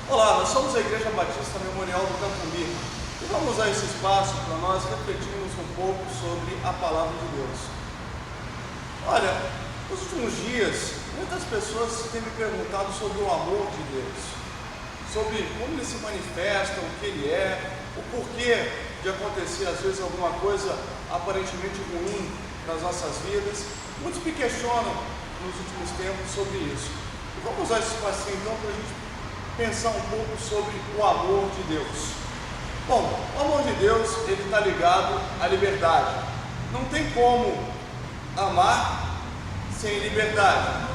Olá, nós somos a Igreja Batista Memorial do Campo Limpo e vamos usar esse espaço para nós refletirmos um pouco sobre a Palavra de Deus. Olha, nos últimos dias, muitas pessoas têm me perguntado sobre o amor de Deus, sobre como ele se manifesta, o que ele é, o porquê de acontecer às vezes alguma coisa aparentemente ruim nas nossas vidas. Muitos me questionam nos últimos tempos sobre isso. E vamos usar esse espacinho então para a gente pensar um pouco sobre o amor de Deus. Bom, o amor de Deus, ele está ligado à liberdade. Não tem como amar sem liberdade.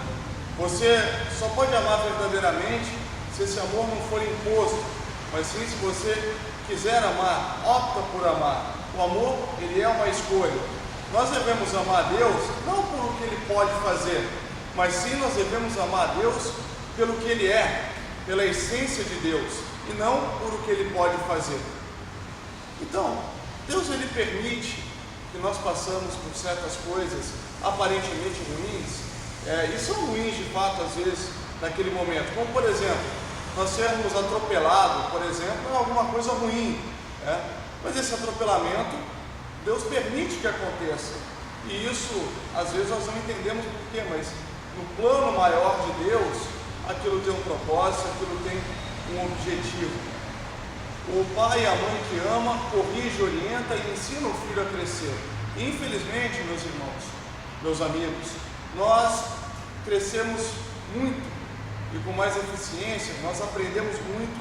Você só pode amar verdadeiramente se esse amor não for imposto, mas sim se você quiser amar, opta por amar. O amor, ele é uma escolha. Nós devemos amar a Deus não por o que ele pode fazer, mas sim nós devemos amar a Deus pelo que ele é, pela essência de Deus, e não por o que ele pode fazer. Então, Deus ele permite que nós passamos por certas coisas aparentemente ruins, e são ruins de fato às vezes naquele momento, como por exemplo, nós sermos atropelados, por exemplo, é alguma coisa ruim, mas esse atropelamento, Deus permite que aconteça, e isso às vezes nós não entendemos porquê, mas no plano maior de Deus, aquilo tem um propósito, aquilo tem um objetivo. O pai e a mãe que ama, corrige, orienta e ensina o filho a crescer. E, infelizmente, meus irmãos, meus amigos, nós crescemos muito e com mais eficiência, nós aprendemos muito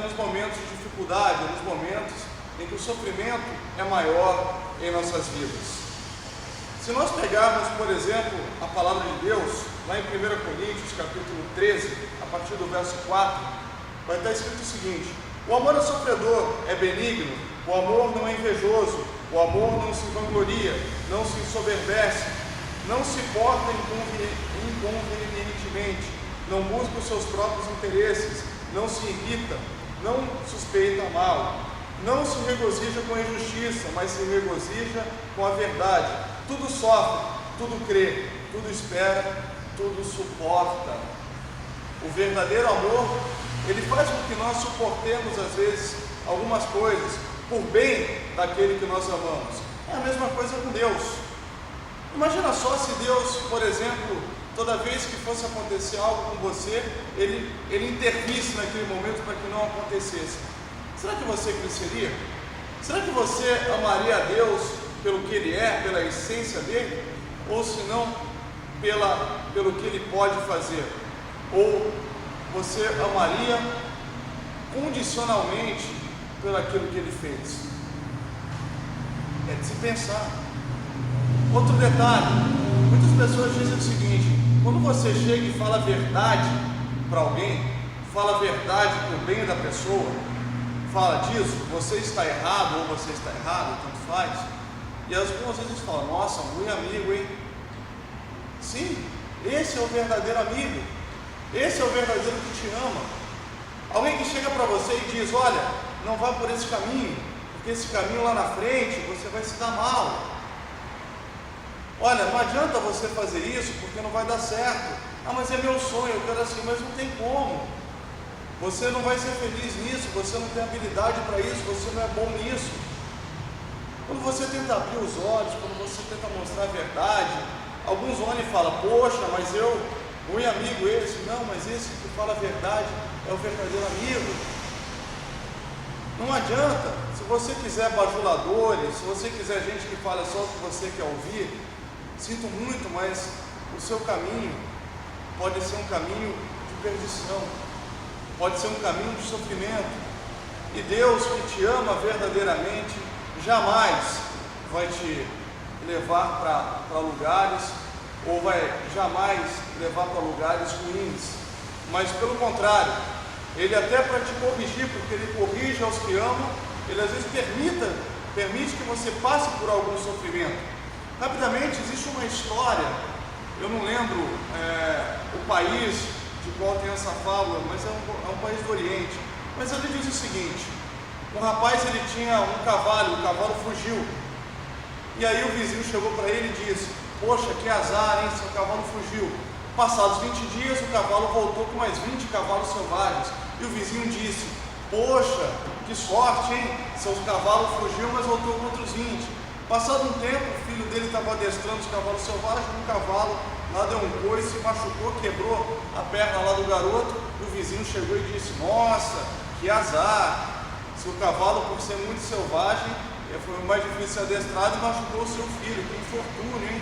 nos momentos de dificuldade, nos momentos em que o sofrimento é maior em nossas vidas. Se nós pegarmos, por exemplo, a palavra de Deus, lá em 1 Coríntios, capítulo 13, a partir do verso 4, vai estar escrito o seguinte: o amor é sofredor, é benigno, o amor não é invejoso, o amor não se vangloria, não se ensoberbece, não se porta inconvenientemente, não busca os seus próprios interesses, não se irrita, não suspeita mal, não se regozija com a injustiça, mas se regozija com a verdade. Tudo sofre, tudo crê, tudo espera, tudo suporta. O verdadeiro amor, ele faz com que nós suportemos às vezes algumas coisas por bem daquele que nós amamos. É a mesma coisa com Deus. Imagina só se Deus, por exemplo, toda vez que fosse acontecer algo com você, ele intervisse naquele momento para que não acontecesse. Será que você cresceria? Será que você amaria a Deus pelo que ele é, pela essência dele? Ou se não, pelo que ele pode fazer? Ou você amaria condicionalmente pelo aquilo que ele fez? É de se pensar. Outro detalhe, muitas pessoas dizem o seguinte: quando você chega e fala a verdade para alguém, fala a verdade para o bem da pessoa, fala disso, você está errado ou você está errado, tanto faz, e algumas vezes falam: nossa, muito amigo, hein? Sim, esse é o verdadeiro amigo, esse é o verdadeiro que te ama. Alguém que chega para você e diz: olha, não vá por esse caminho, porque esse caminho lá na frente você vai se dar mal. Olha, não adianta você fazer isso porque não vai dar certo. Ah, mas é meu sonho, eu quero assim, mas não tem como. Você não vai ser feliz nisso, você não tem habilidade para isso, você não é bom nisso. Quando você tenta abrir os olhos, quando você tenta mostrar a verdade, alguns olham e falam: poxa, mas muito amigo esse. Não, mas esse que fala a verdade é o verdadeiro amigo. Não adianta. Se você quiser bajuladores, se você quiser gente que fala só o que você quer ouvir, sinto muito, mas o seu caminho pode ser um caminho de perdição, pode ser um caminho de sofrimento. E Deus, que te ama verdadeiramente, jamais vai te levar para lugares, ou vai jamais levar para lugares ruins, mas pelo contrário, Ele até para te corrigir, porque Ele corrige aos que amam, Ele às vezes permite que você passe por algum sofrimento. Rapidamente, existe uma história, eu não lembro o país de qual tem essa fábula, mas é um país do Oriente, mas ele diz o seguinte: um rapaz, ele tinha um cavalo, o cavalo fugiu, e aí o vizinho chegou para ele e disse: poxa, que azar, hein, seu cavalo fugiu. Passados 20 dias, o cavalo voltou com mais 20 cavalos selvagens. E o vizinho disse: poxa, que sorte, hein? Seus cavalos fugiu, mas voltou com outros 20. Passado um tempo, o filho dele estava adestrando os cavalos selvagens. Um cavalo lá deu um coice, se machucou, quebrou a perna lá do garoto. E o vizinho chegou e disse: nossa, que azar! Seu cavalo, por ser muito selvagem, foi mais difícil adestrado e machucou o seu filho. Que infortúnio, hein?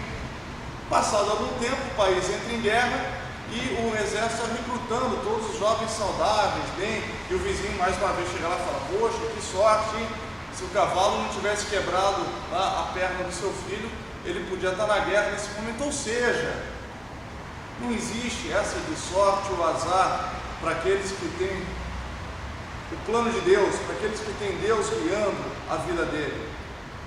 Passado algum tempo, o país entra em guerra e o exército está recrutando todos os jovens saudáveis, bem, e o vizinho mais uma vez chega lá e fala: poxa, que sorte, hein? Se o cavalo não tivesse quebrado lá a perna do seu filho, ele podia estar na guerra nesse momento. Ou seja, não existe essa de sorte ou azar para aqueles que têm o plano de Deus, para aqueles que têm Deus guiando a vida dele.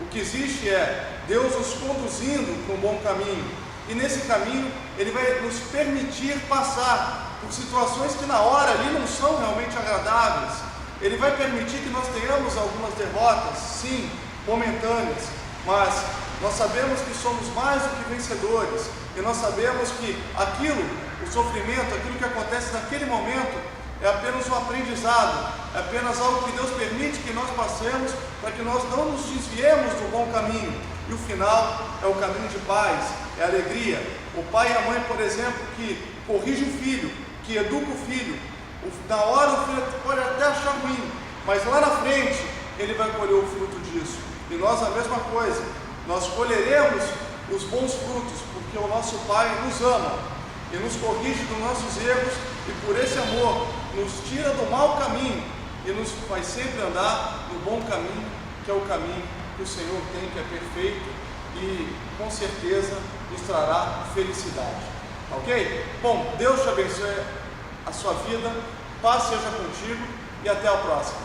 O que existe é Deus nos conduzindo para um bom caminho, e nesse caminho Ele vai nos permitir passar por situações que na hora ali não são realmente agradáveis. Ele vai permitir que nós tenhamos algumas derrotas, sim, momentâneas, mas nós sabemos que somos mais do que vencedores, e nós sabemos que aquilo, o sofrimento, aquilo que acontece naquele momento, é apenas um aprendizado, é apenas algo que Deus permite que nós passemos para que nós não nos desviemos do bom caminho. E o final é o caminho de paz, é alegria. O pai e a mãe, por exemplo, que corrige o filho, que educa o filho, na hora o filho pode até achar ruim, mas lá na frente ele vai colher o fruto disso. E nós a mesma coisa, nós colheremos os bons frutos, porque o nosso pai nos ama e nos corrige dos nossos erros, e por esse amor nos tira do mau caminho e nos faz sempre andar no bom caminho, que é o caminho que o Senhor tem, que é perfeito e com certeza nos trará felicidade. Ok? Bom, Deus te abençoe a sua vida, paz seja contigo e até a próxima.